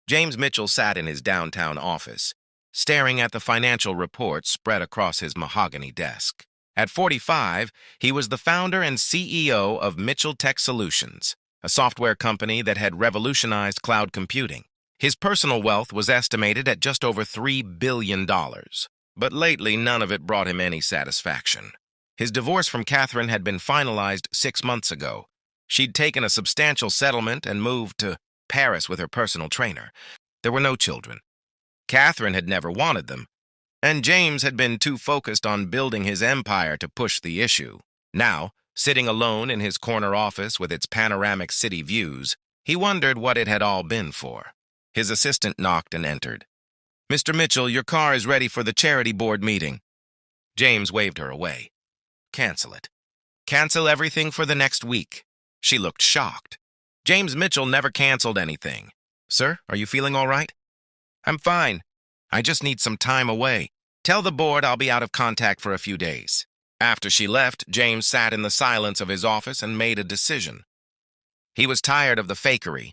James Mitchell sat in his downtown office, staring at the financial reports spread across his mahogany desk. At 45, he was the founder and CEO of Mitchell Tech Solutions, a software company that had revolutionized cloud computing. His personal wealth was estimated at just over $3 billion, but lately none of it brought him any satisfaction. His divorce from Catherine had been finalized 6 months ago. She'd taken a substantial settlement and moved to Paris with her personal trainer. There were no children. Catherine had never wanted them, and James had been too focused on building his empire to push the issue. Now, sitting alone in his corner office with its panoramic city views, he wondered what it had all been for. His assistant knocked and entered. "Mr. Mitchell, your car is ready for the charity board meeting." James waved her away. "Cancel it. Cancel everything for the next week." She looked shocked. James Mitchell never canceled anything. "Sir, are you feeling all right?" "I'm fine. I just need some time away. Tell the board I'll be out of contact for a few days." After she left, James sat in the silence of his office and made a decision. He was tired of the fakery,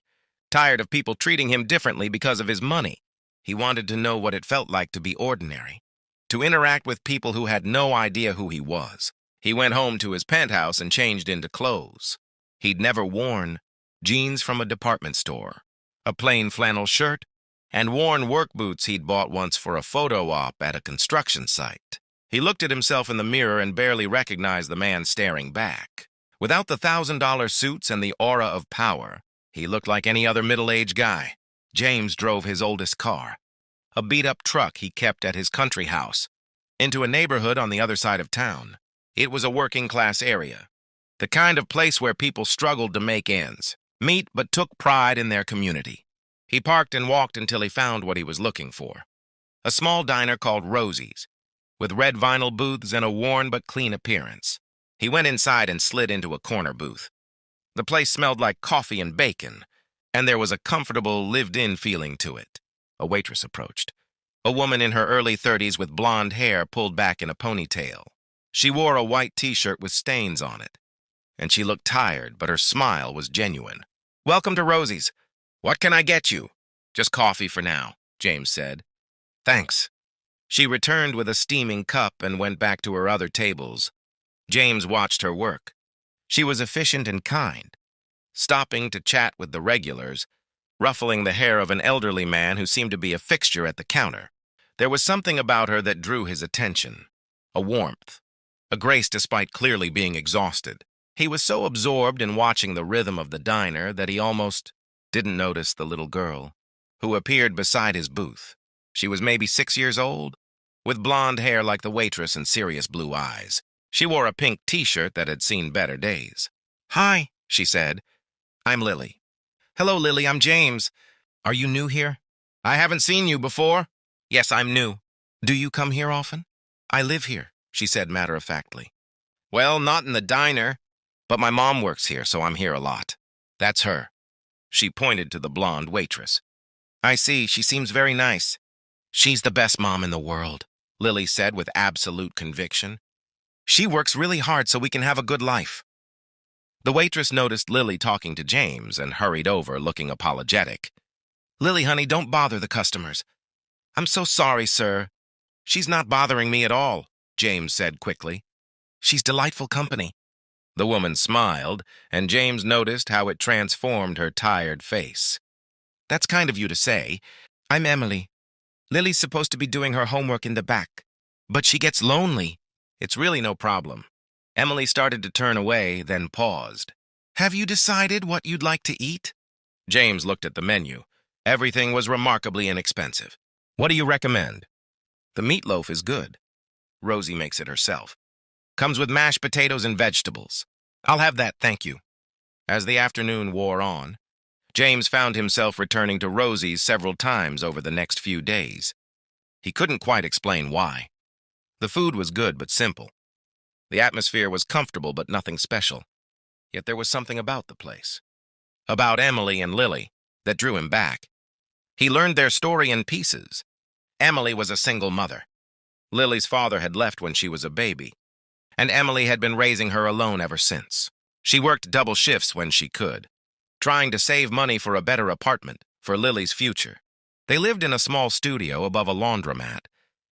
tired of people treating him differently because of his money. He wanted to know what it felt like to be ordinary, to interact with people who had no idea who he was. He went home to his penthouse and changed into clothes he'd never worn: jeans from a department store, a plain flannel shirt, and worn work boots he'd bought once for a photo op at a construction site. He looked at himself in the mirror and barely recognized the man staring back. Without the $1,000 suits and the aura of power, he looked like any other middle-aged guy. James drove his oldest car, a beat-up truck he kept at his country house, into a neighborhood on the other side of town. It was a working-class area, the kind of place where people struggled to make ends meet but took pride in their community. He parked and walked until he found what he was looking for: a small diner called Rosie's, with red vinyl booths and a worn but clean appearance. He went inside and slid into a corner booth. The place smelled like coffee and bacon, and there was a comfortable, lived-in feeling to it. A waitress approached, a woman in her early 30s with blonde hair pulled back in a ponytail. She wore a white t-shirt with stains on it, and she looked tired, but her smile was genuine. "Welcome to Rosie's. What can I get you?" "Just coffee for now," James said. "Thanks." She returned with a steaming cup and went back to her other tables. James watched her work. She was efficient and kind, stopping to chat with the regulars, ruffling the hair of an elderly man who seemed to be a fixture at the counter. There was something about her that drew his attention: a warmth, a grace despite clearly being exhausted. He was so absorbed in watching the rhythm of the diner that he almost didn't notice the little girl who appeared beside his booth. She was maybe 6 years old, with blonde hair like the waitress and serious blue eyes. She wore a pink t-shirt that had seen better days. "Hi," she said. "I'm Lily." "Hello, Lily, I'm James. Are you new here?" "I haven't seen you before." "Yes, I'm new." "Do you come here often?" "I live here," she said matter-of-factly. "Well, not in the diner, but my mom works here, so I'm here a lot." "That's her." She pointed to the blonde waitress. "I see, she seems very nice." "She's the best mom in the world," Lily said with absolute conviction. "She works really hard so we can have a good life." The waitress noticed Lily talking to James and hurried over, looking apologetic. "Lily, honey, don't bother the customers." "I'm so sorry, sir." "She's not bothering me at all," James said quickly. "She's delightful company." The woman smiled, and James noticed how it transformed her tired face. "That's kind of you to say. I'm Emily. Lily's supposed to be doing her homework in the back, but she gets lonely." "It's really no problem." Emily started to turn away, then paused. "Have you decided what you'd like to eat?" James looked at the menu. Everything was remarkably inexpensive. "What do you recommend?" "The meatloaf is good. Rosie makes it herself. Comes with mashed potatoes and vegetables." "I'll have that, thank you." As the afternoon wore on, James found himself returning to Rosie's several times over the next few days. He couldn't quite explain why. The food was good but simple. The atmosphere was comfortable but nothing special. Yet there was something about the place, about Emily and Lily, that drew him back. He learned their story in pieces. Emily was a single mother. Lily's father had left when she was a baby, and Emily had been raising her alone ever since. She worked double shifts when she could, trying to save money for a better apartment, for Lily's future. They lived in a small studio above a laundromat,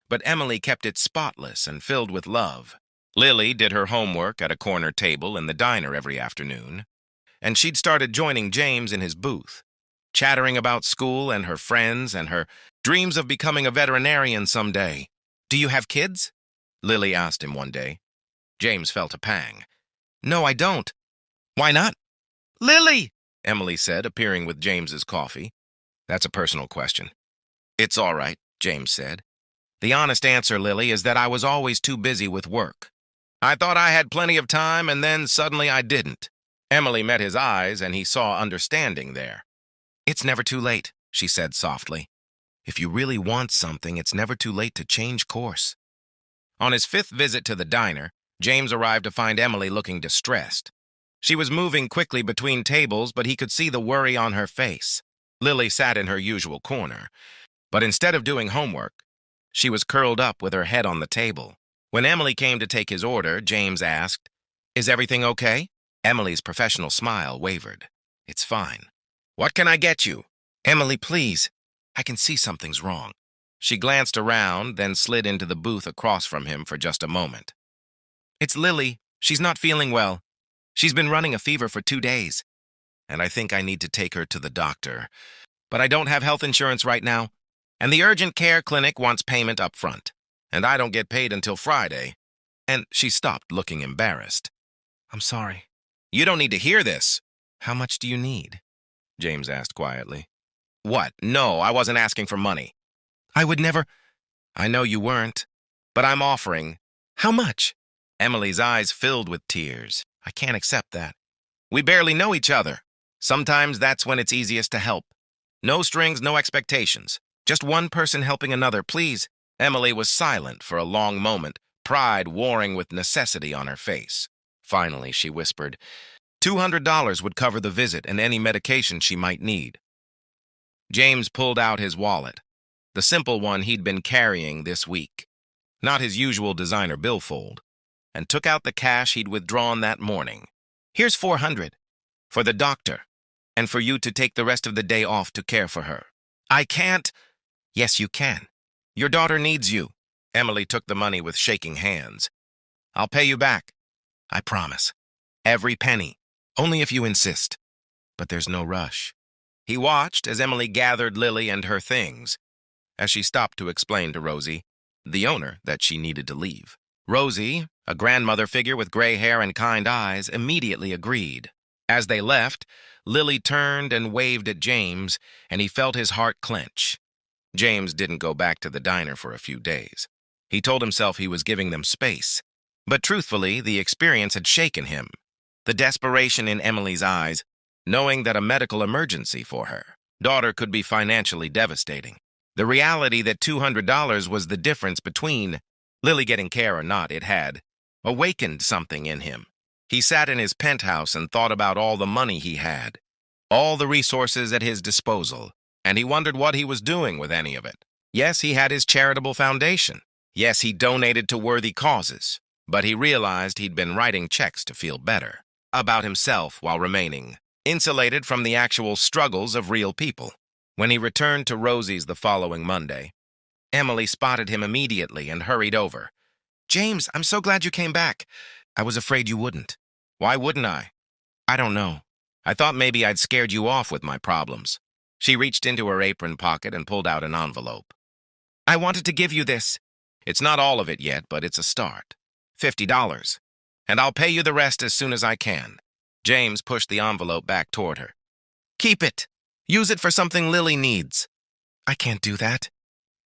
but Emily kept it spotless and filled with love. Lily did her homework at a corner table in the diner every afternoon, and she'd started joining James in his booth, chattering about school and her friends and her dreams of becoming a veterinarian someday. "Do you have kids?" Lily asked him one day. James felt a pang. "No, I don't." "Why not?" "Lily," Emily said, appearing with James's coffee. "That's a personal question." "It's all right," James said. "The honest answer, Lily, is that I was always too busy with work. I thought I had plenty of time, and then suddenly I didn't." Emily met his eyes, and he saw understanding there. "It's never too late," she said softly. "If you really want something, it's never too late to change course." On his fifth visit to the diner, James arrived to find Emily looking distressed. She was moving quickly between tables, but he could see the worry on her face. Lily sat in her usual corner, but instead of doing homework, she was curled up with her head on the table. When Emily came to take his order, James asked, "Is everything okay?" Emily's professional smile wavered. "It's fine." "What can I get you?" "Emily, please. I can see something's wrong." She glanced around, then slid into the booth across from him for just a moment. "It's Lily. She's not feeling well. She's been running a fever for 2 days, and I think I need to take her to the doctor. But I don't have health insurance right now, and the urgent care clinic wants payment up front, and I don't get paid until Friday." And she stopped, looking embarrassed. "I'm sorry." "You don't need to hear this." "How much do you need?" James asked quietly. "What? No, I wasn't asking for money." "I would never—" "I know you weren't, but I'm offering." "How much?" Emily's eyes filled with tears. "I can't accept that. We barely know each other. Sometimes that's when it's easiest to help. No strings, no expectations. Just one person helping another, please." Emily was silent for a long moment, pride warring with necessity on her face. Finally, she whispered, $200 would cover the visit and any medication she might need. James pulled out his wallet, the simple one he'd been carrying this week, not his usual designer billfold, and took out the cash he'd withdrawn that morning. "Here's $400 for the doctor, and for you to take the rest of the day off to care for her." "I can't." "Yes, you can. Your daughter needs you." Emily took the money with shaking hands. "I'll pay you back. I promise. Every penny. Only if you insist. But there's no rush." He watched as Emily gathered Lily and her things, as she stopped to explain to Rosie, the owner, that she needed to leave. Rosie, a grandmother figure with gray hair and kind eyes, immediately agreed. As they left, Lily turned and waved at James, and he felt his heart clench. James didn't go back to the diner for a few days. He told himself he was giving them space. But truthfully, the experience had shaken him. The desperation in Emily's eyes, knowing that a medical emergency for her daughter could be financially devastating. The reality that $200 was the difference between Lily getting care or not, it had awakened something in him. He sat in his penthouse and thought about all the money he had, all the resources at his disposal, and he wondered what he was doing with any of it. Yes, he had his charitable foundation. Yes, he donated to worthy causes, but he realized he'd been writing checks to feel better about himself while remaining insulated from the actual struggles of real people. When he returned to Rosie's the following Monday, Emily spotted him immediately and hurried over. "James, I'm so glad you came back. I was afraid you wouldn't." "Why wouldn't I?" "I don't know. I thought maybe I'd scared you off with my problems." She reached into her apron pocket and pulled out an envelope. "I wanted to give you this. It's not all of it yet, but it's a start. $50. And I'll pay you the rest as soon as I can." James pushed the envelope back toward her. "Keep it. Use it for something Lily needs." "I can't do that.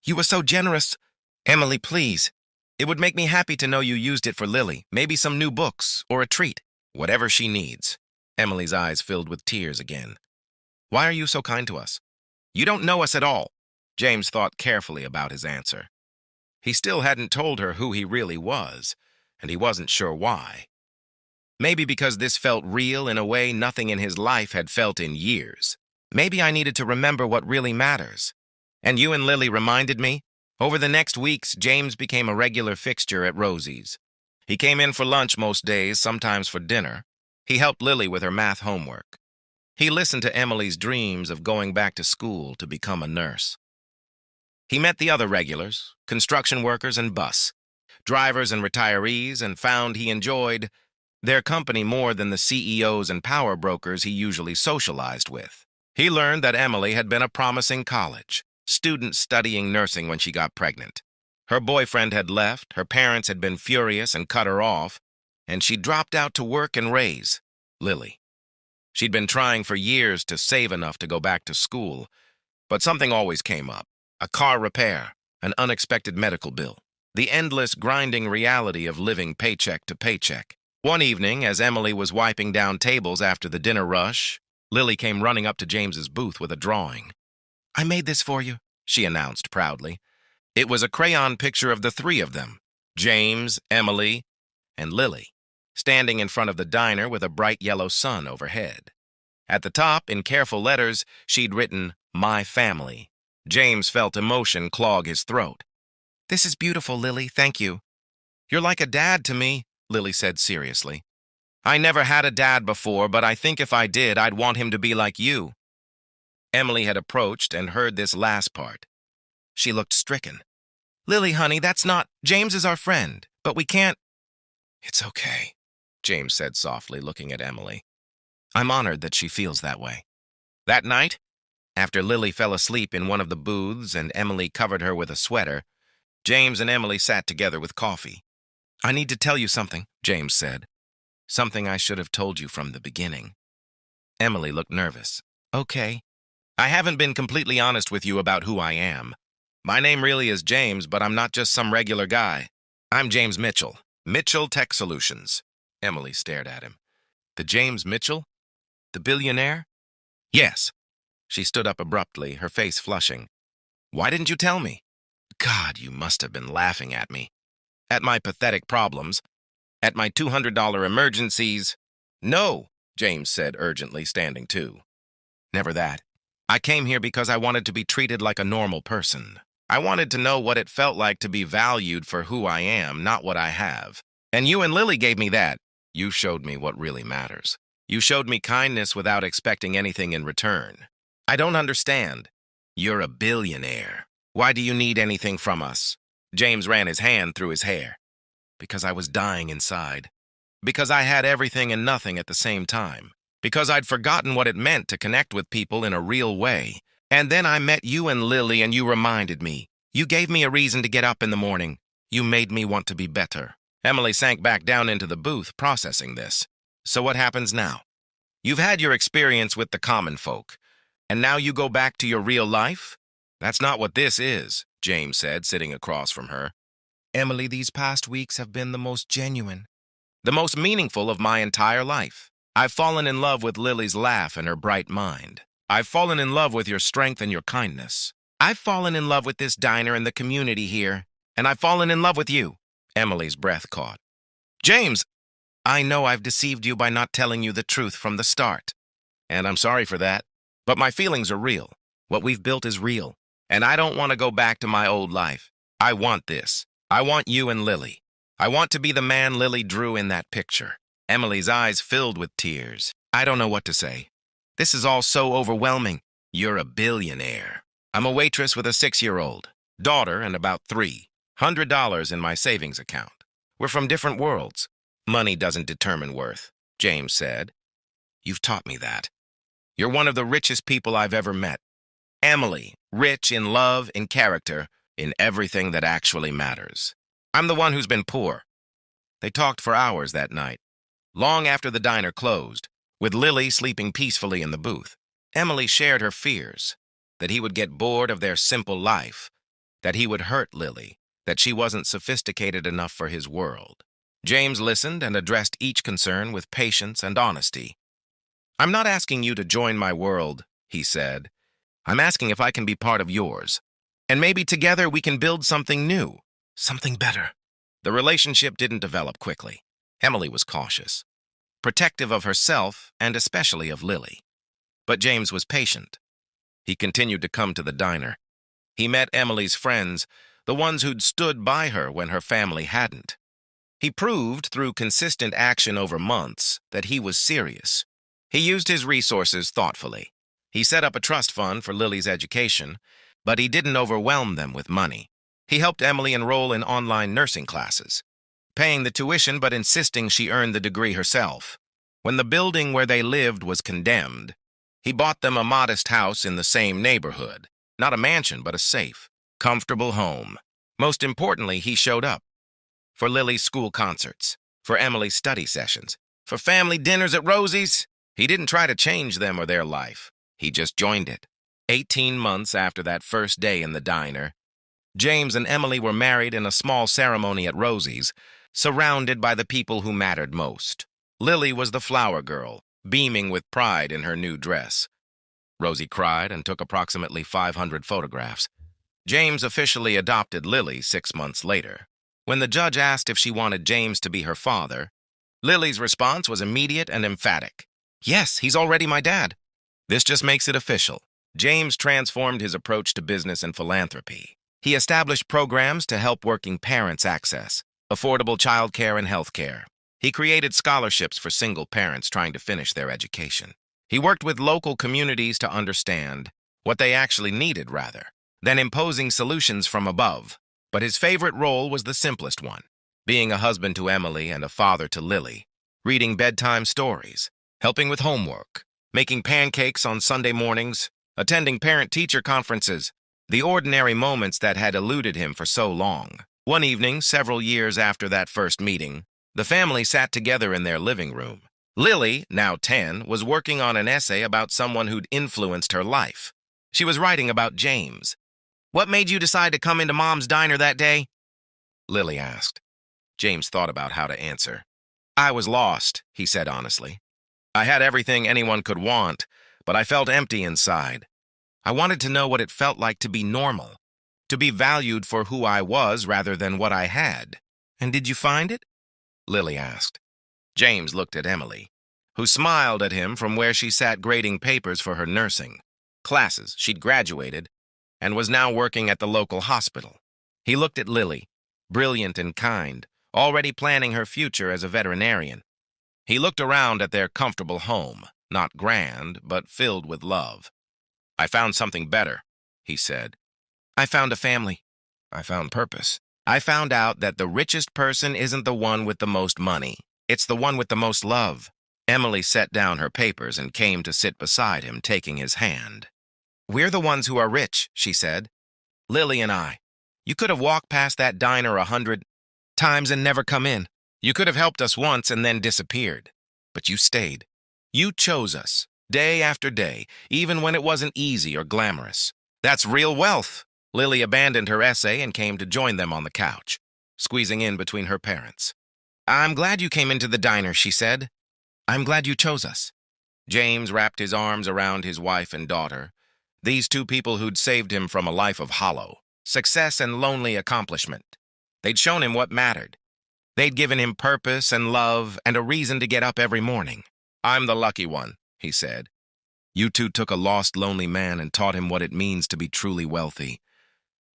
You were so generous." "Emily, please. It would make me happy to know you used it for Lily, maybe some new books or a treat." "Whatever she needs." Emily's eyes filled with tears again. "Why are you so kind to us?" "You don't know us at all." James thought carefully about his answer. He still hadn't told her who he really was, and he wasn't sure why. Maybe because this felt real in a way nothing in his life had felt in years. "Maybe I needed to remember what really matters. And you and Lily reminded me." Over the next weeks, James became a regular fixture at Rosie's. He came in for lunch most days, sometimes for dinner. He helped Lily with her math homework. He listened to Emily's dreams of going back to school to become a nurse. He met the other regulars, construction workers and bus, drivers and retirees, and found he enjoyed their company more than the CEOs and power brokers he usually socialized with. He learned that Emily had been a promising college student studying nursing when she got pregnant. Her boyfriend had left, her parents had been furious and cut her off, and she dropped out to work and raise Lily. She'd been trying for years to save enough to go back to school, but something always came up. A car repair, an unexpected medical bill, the endless grinding reality of living paycheck to paycheck. One evening, as Emily was wiping down tables after the dinner rush, Lily came running up to James's booth with a drawing. "I made this for you," she announced proudly. It was a crayon picture of the three of them, James, Emily, and Lily, standing in front of the diner with a bright yellow sun overhead. At the top, in careful letters, she'd written, "My family." James felt emotion clog his throat. "This is beautiful, Lily, thank you." "You're like a dad to me," Lily said seriously. "I never had a dad before, but I think if I did, I'd want him to be like you." Emily had approached and heard this last part. She looked stricken. "Lily, honey, that's not... James is our friend, but we can't..." "It's okay," James said softly, looking at Emily. "I'm honored that she feels that way." That night, after Lily fell asleep in one of the booths and Emily covered her with a sweater, James and Emily sat together with coffee. "I need to tell you something," James said. "Something I should have told you from the beginning." Emily looked nervous. "Okay. I haven't been completely honest with you about who I am. My name really is James, but I'm not just some regular guy. I'm James Mitchell, Mitchell Tech Solutions." Emily stared at him. "The James Mitchell? The billionaire?" "Yes." She stood up abruptly, her face flushing. "Why didn't you tell me?" "God, you must have been laughing at me. At my pathetic problems. At my $200 emergencies." "No," James said urgently, standing too. "Never that. I came here because I wanted to be treated like a normal person. I wanted to know what it felt like to be valued for who I am, not what I have. And you and Lily gave me that. You showed me what really matters. You showed me kindness without expecting anything in return. I don't understand. You're a billionaire. Why do you need anything from us?" James ran his hand through his hair. "Because I was dying inside. Because I had everything and nothing at the same time. Because I'd forgotten what it meant to connect with people in a real way. And then I met you and Lily and you reminded me. You gave me a reason to get up in the morning. You made me want to be better." Emily sank back down into the booth, processing this. "So what happens now? You've had your experience with the common folk, and now you go back to your real life? That's not what this is," James said, sitting across from her. "Emily, these past weeks have been the most genuine, the most meaningful of my entire life. I've fallen in love with Lily's laugh and her bright mind. I've fallen in love with your strength and your kindness. I've fallen in love with this diner and the community here, and I've fallen in love with you." Emily's breath caught. "James, I know I've deceived you by not telling you the truth from the start, and I'm sorry for that, but my feelings are real. What we've built is real, and I don't want to go back to my old life. I want this. I want you and Lily. I want to be the man Lily drew in that picture." Emily's eyes filled with tears. "I don't know what to say. This is all so overwhelming. You're a billionaire. I'm a waitress with a 6-year-old daughter and about $300 in my savings account. We're from different worlds. Money doesn't determine worth," James said. "You've taught me that. You're one of the richest people I've ever met. Emily, rich in love, in character, in everything that actually matters. I'm the one who's been poor." They talked for hours that night, long after the diner closed, with Lily sleeping peacefully in the booth. Emily shared her fears, that he would get bored of their simple life, that he would hurt Lily, that she wasn't sophisticated enough for his world. James listened and addressed each concern with patience and honesty. "I'm not asking you to join my world," he said. "I'm asking if I can be part of yours. And maybe together we can build something new, something better." The relationship didn't develop quickly. Emily was cautious, protective of herself and especially of Lily. But James was patient. He continued to come to the diner. He met Emily's friends, the ones who'd stood by her when her family hadn't. He proved through consistent action over months that he was serious. He used his resources thoughtfully. He set up a trust fund for Lily's education, but he didn't overwhelm them with money. He helped Emily enroll in online nursing classes, paying the tuition but insisting she earn the degree herself. When the building where they lived was condemned, he bought them a modest house in the same neighborhood. Not a mansion, but a safe, comfortable home. Most importantly, he showed up. For Lily's school concerts, for Emily's study sessions, for family dinners at Rosie's. He didn't try to change them or their life. He just joined it. 18 months after that first day in the diner, James and Emily were married in a small ceremony at Rosie's, surrounded by the people who mattered most. Lily was the flower girl, beaming with pride in her new dress. Rosie cried and took approximately 500 photographs. James officially adopted Lily 6 months later. When the judge asked if she wanted James to be her father, Lily's response was immediate and emphatic. "Yes, he's already my dad." This just makes it official. James transformed his approach to business and philanthropy. He established programs to help working parents access affordable childcare and health care. He created scholarships for single parents trying to finish their education. He worked with local communities to understand what they actually needed rather than imposing solutions from above. But his favorite role was the simplest one, being a husband to Emily and a father to Lily, reading bedtime stories, helping with homework, making pancakes on Sunday mornings, attending parent-teacher conferences, the ordinary moments that had eluded him for so long. One evening, several years after that first meeting, the family sat together in their living room. Lily, now 10, was working on an essay about someone who'd influenced her life. She was writing about James. "What made you decide to come into Mom's diner that day?" Lily asked. James thought about how to answer. "I was lost," he said honestly. "I had everything anyone could want, but I felt empty inside. I wanted to know what it felt like to be normal, to be valued for who I was rather than what I had." "And did you find it?" Lily asked. James looked at Emily, who smiled at him from where she sat grading papers for her nursing classes. She'd graduated and was now working at the local hospital. He looked at Lily, brilliant and kind, already planning her future as a veterinarian. He looked around at their comfortable home, not grand, but filled with love. "I found something better," he said. "I found a family. I found purpose. I found out that the richest person isn't the one with the most money. It's the one with the most love." Emily set down her papers and came to sit beside him, taking his hand. "We're the ones who are rich," she said. "Lily and I. You could have walked past that diner 100 times and never come in. You could have helped us once and then disappeared. But you stayed. You chose us, day after day, even when it wasn't easy or glamorous. That's real wealth." Lily abandoned her essay and came to join them on the couch, squeezing in between her parents. "I'm glad you came into the diner," she said. "I'm glad you chose us." James wrapped his arms around his wife and daughter, these two people who'd saved him from a life of hollow success and lonely accomplishment. They'd shown him what mattered. They'd given him purpose and love and a reason to get up every morning. "I'm the lucky one," he said. "You two took a lost, lonely man and taught him what it means to be truly wealthy.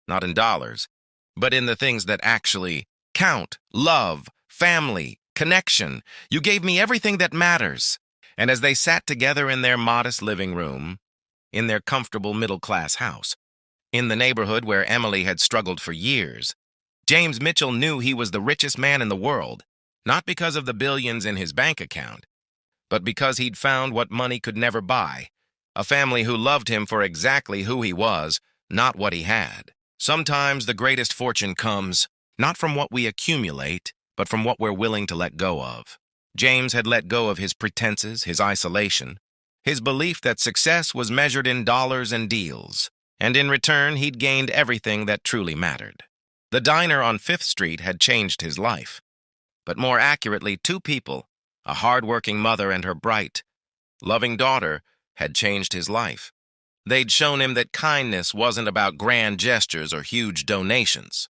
Not in dollars, but in the things that actually count: love, family, connection. You gave me everything that matters." And as they sat together in their modest living room, in their comfortable middle-class house, in the neighborhood where Emily had struggled for years, James Mitchell knew he was the richest man in the world, not because of the billions in his bank account, but because he'd found what money could never buy: a family who loved him for exactly who he was, not what he had. Sometimes the greatest fortune comes not from what we accumulate, but from what we're willing to let go of. James had let go of his pretenses, his isolation, his belief that success was measured in dollars and deals, and in return he'd gained everything that truly mattered. The diner on 5th Street had changed his life, but more accurately, two people, a hard-working mother and her bright, loving daughter, had changed his life. They'd shown him that kindness wasn't about grand gestures or huge donations.